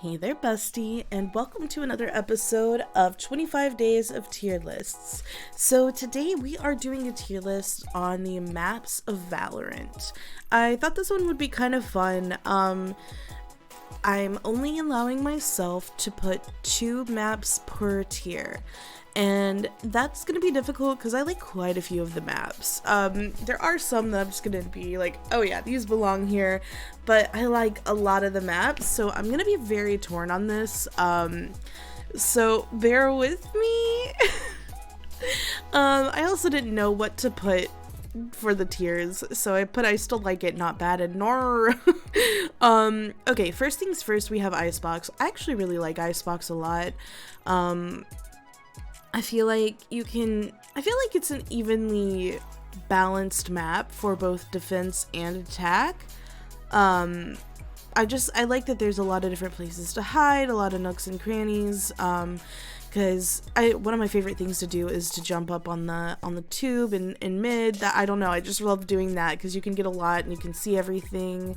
Hey there, bestie, and welcome to another episode of 25 Days of Tier Lists. So today we are doing a tier list on the maps of Valorant. I thought this one would be kind of fun. I'm only allowing myself to put 2 maps per tier. And that's going to be difficult because I like quite a few of the maps. There are some that I'm just going to be like, oh yeah, these belong here. But I like a lot of the maps, so I'm going to be very torn on this. So bear with me. I also didn't know what to put for the tiers, so I put I still like it, not bad, and nor. Okay, first things first, we have Icebox. I actually really like Icebox a lot. I feel like it's an evenly balanced map for both defense and attack. I like that there's a lot of different places to hide, a lot of nooks and crannies, because one of my favorite things to do is to jump up on the tube in mid. That I don't know, I just love doing that because you can get a lot and you can see everything,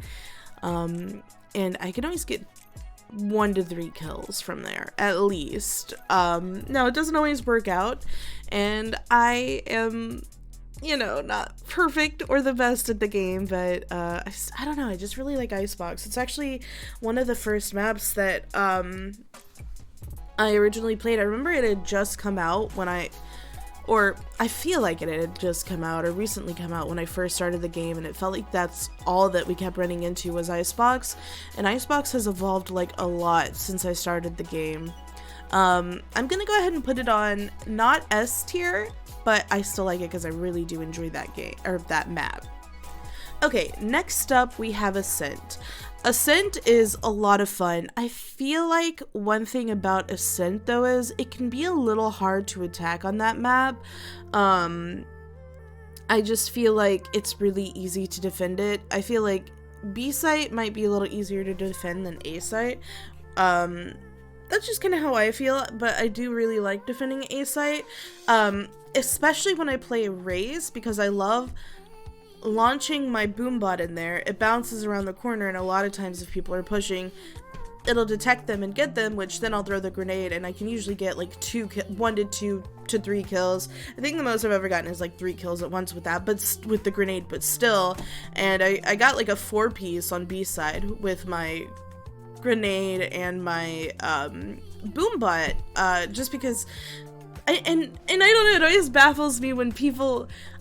and I can always get 1 to 3 kills from there at least. Now it doesn't always work out, and I am, not perfect or the best at the game, but I don't know, I just really like Icebox. It's actually one of the first maps that I originally played. I remember it had just come out I feel like it had just come out or recently come out when I first started the game, and it felt like that's all that we kept running into was Icebox, and Icebox has evolved like a lot since I started the game. I'm gonna go ahead and put it on not S tier, but I still like it because I really do enjoy that game, or that map. Okay, next up we have Ascent. Ascent is a lot of fun. I feel like one thing about Ascent though is it can be a little hard to attack on that map. I just feel like it's really easy to defend it. I feel like B site might be a little easier to defend than A site. That's just kind of how I feel, but I do really like defending A site, especially when I play Raze, because I love launching my boombot in there. It bounces around the corner, and a lot of times if people are pushing, it'll detect them and get them, which then I'll throw the grenade, and I can usually get like 1 to 2 to 3 kills. I think the most I've ever gotten is like 3 kills at once with that, but with the grenade, but still. And I got like a 4-piece on B side with my grenade and my boombot, just because I don't know, it always baffles me when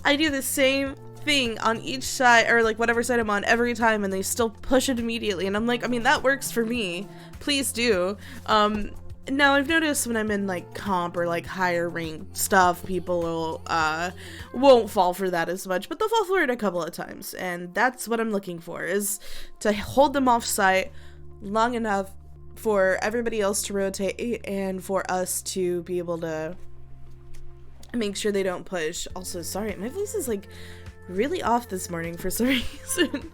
I do the same thing on each side, or like whatever side I'm on every time, and they still push it immediately, and I'm like, I mean, that works for me, please do. Now I've noticed when I'm in like comp or like higher ranked stuff, people won't fall for that as much, but they'll fall for it a couple of times, and that's what I'm looking for, is to hold them off site long enough for everybody else to rotate and for us to be able to make sure they don't push. Also, sorry, my voice is like really off this morning for some reason,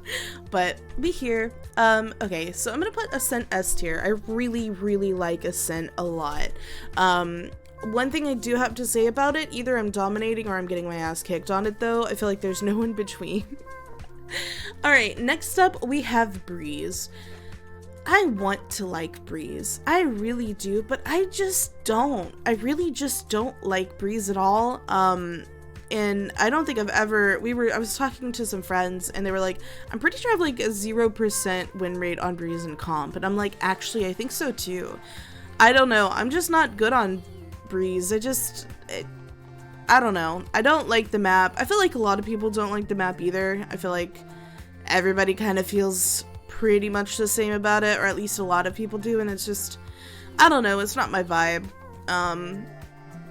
but we here. Okay, so I'm gonna put Ascent S tier. I really like Ascent a lot. One thing I do have to say about it, either I'm dominating or I'm getting my ass kicked on it though. I feel like there's no in between. Alright, next up we have Breeze. I want to like Breeze, I really do, but I really just don't like Breeze at all. And I don't think I've ever, I was talking to some friends, and they were like, I'm pretty sure I have like a 0% win rate on Breeze and comp, and I'm like, actually, I think so too. I don't know, I'm just not good on Breeze. I don't know, I don't like the map. I feel like a lot of people don't like the map either. I feel like everybody kind of feels pretty much the same about it, or at least a lot of people do, and it's just, I don't know, it's not my vibe.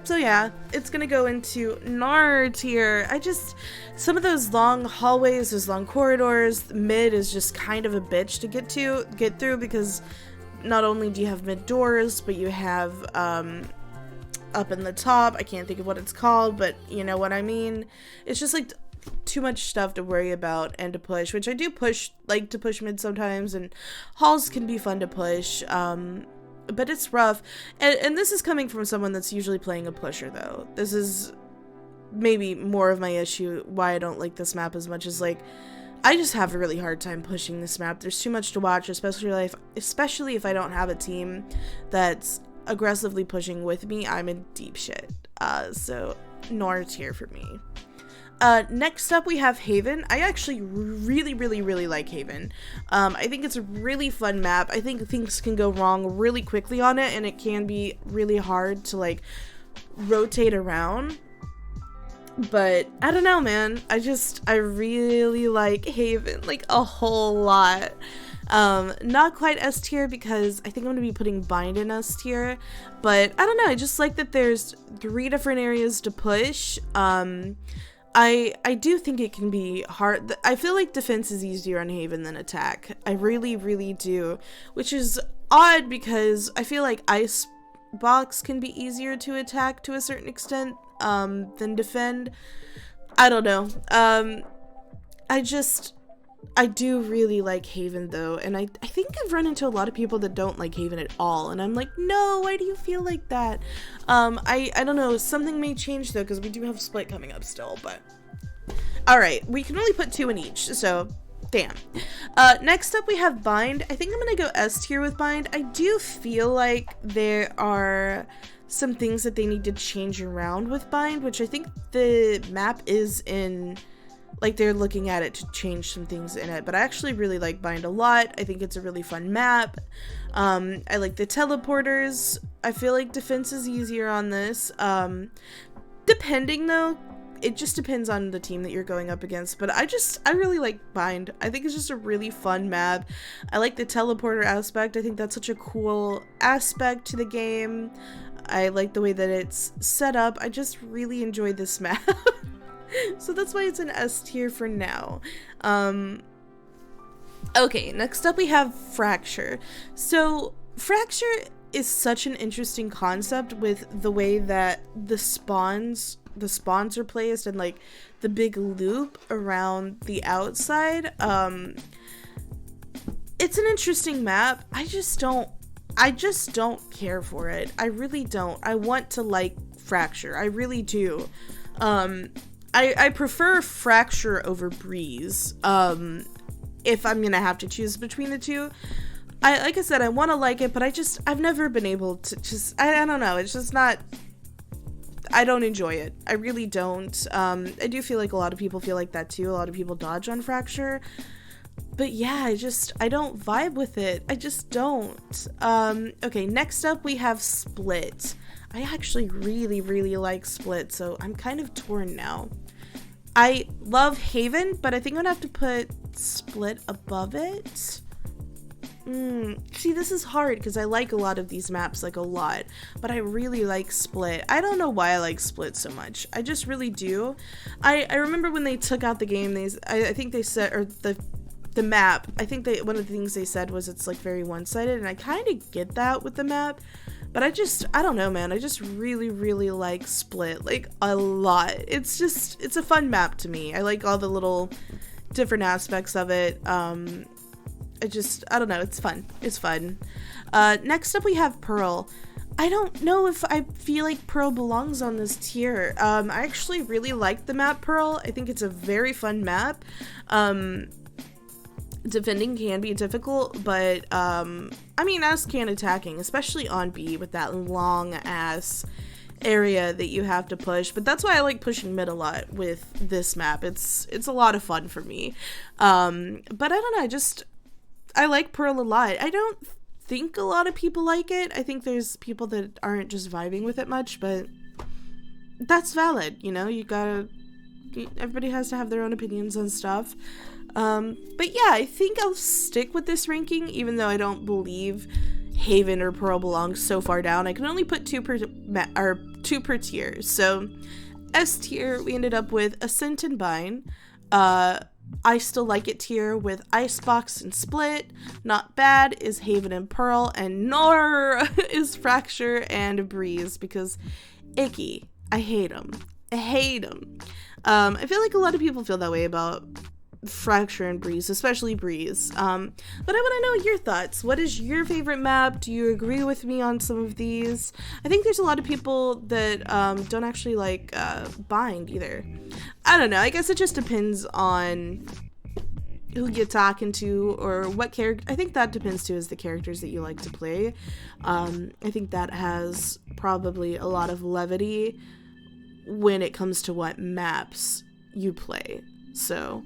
So yeah, it's gonna go into NAR tier. Some of those long hallways, those long corridors, mid is just kind of a bitch to get through, because not only do you have mid doors, but you have, up in the top, I can't think of what it's called, but you know what I mean. It's just like too much stuff to worry about and to push, which I do like to push mid sometimes, and halls can be fun to push, but it's rough, and this is coming from someone that's usually playing a pusher though. This is maybe more of my issue, why I don't like this map as much, as like, I just have a really hard time pushing this map. There's too much to watch, especially if I don't have a team that's aggressively pushing with me. I'm in deep shit. So nor tier for me. Next up we have Haven. I actually really like Haven. I think it's a really fun map. I think things can go wrong really quickly on it, and it can be really hard to like rotate around. But I don't know, man. I really like Haven, like a whole lot. Not quite S tier because I think I'm gonna be putting Bind in S tier, but I don't know. I just like that there's 3 different areas to push. I do think it can be hard. I feel like defense is easier on Haven than attack. I really do, which is odd because I feel like Ice Box can be easier to attack to a certain extent than defend. I don't know. I do really like Haven though, and I think I've run into a lot of people that don't like Haven at all, and I'm like, no, why do you feel like that? I don't know, something may change though, because we do have Split coming up still, but alright, we can only put 2 in each, so damn. Next up we have Bind. I think I'm gonna go S tier with Bind. I do feel like there are some things that they need to change around with Bind, which I think the map is in, like, they're looking at it to change some things in it, but I actually really like Bind a lot. I think it's a really fun map. I like the teleporters. I feel like defense is easier on this. Depending though, it just depends on the team that you're going up against, but I really like Bind. I think it's just a really fun map. I like the teleporter aspect. I think that's such a cool aspect to the game. I like the way that it's set up. I just really enjoy this map. So that's why it's an S tier for now. Okay, next up we have Fracture. So Fracture is such an interesting concept with the way that the spawns are placed and like the big loop around the outside. It's an interesting map. I just don't care for it. I really don't. I want to like Fracture. I really do. I prefer Fracture over Breeze, if I'm gonna have to choose between the two. Like I said, I want to like it, but I've never been able to I don't know, it's just not, I don't enjoy it. I really don't. I do feel like a lot of people feel like that too. A lot of people dodge on Fracture. But yeah, I don't vibe with it. I just don't. Okay, next up we have Split. I actually really like Split, so I'm kind of torn now. I love Haven, but I think I'm gonna have to put Split above it. See, this is hard because I like a lot of these maps, like a lot, but I really like Split. I don't know why I like Split so much. I just really do. I remember when they took out the game, I think they said, or the map, I think one of the things they said was it's like very one-sided, and I kind of get that with the map, but I don't know, man. I just really like Split, like a lot. It's a fun map to me. I like all the little different aspects of it. I don't know, it's fun. It's fun. Next up we have Pearl. I don't know if I feel like Pearl belongs on this tier. I actually really like the map Pearl. I think it's a very fun map. Defending can be difficult, but I mean, as can attacking, especially on B with that long ass area that you have to push. But that's why I like pushing mid a lot with this map. It's a lot of fun for me. But I don't know, I like Pearl a lot. I don't think a lot of people like it. I think there's people that aren't just vibing with it much, but that's valid, you know? Everybody has to have their own opinions on stuff. But yeah, I think I'll stick with this ranking, even though I don't believe Haven or Pearl belong so far down. I can only put two per tier. So S tier, we ended up with Ascent and Bind. I still like it tier with Icebox and Split. Not bad is Haven and Pearl, and nor is Fracture and Breeze, because icky. I hate them. I feel like a lot of people feel that way about Fracture and Breeze, especially Breeze. But I want to know your thoughts. What is your favorite map? Do you agree with me on some of these? I think there's a lot of people that don't actually like Bind either. I don't know. I guess it just depends on who you're talking to or what character. I think that depends too, is the characters that you like to play. I think that has probably a lot of levity when it comes to what maps you play. So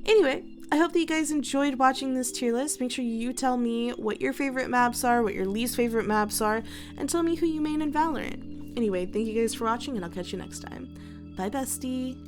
anyway, I hope that you guys enjoyed watching this tier list. Make sure you tell me what your favorite maps are, what your least favorite maps are, and tell me who you main in Valorant. Anyway, thank you guys for watching, and I'll catch you next time. Bye, bestie!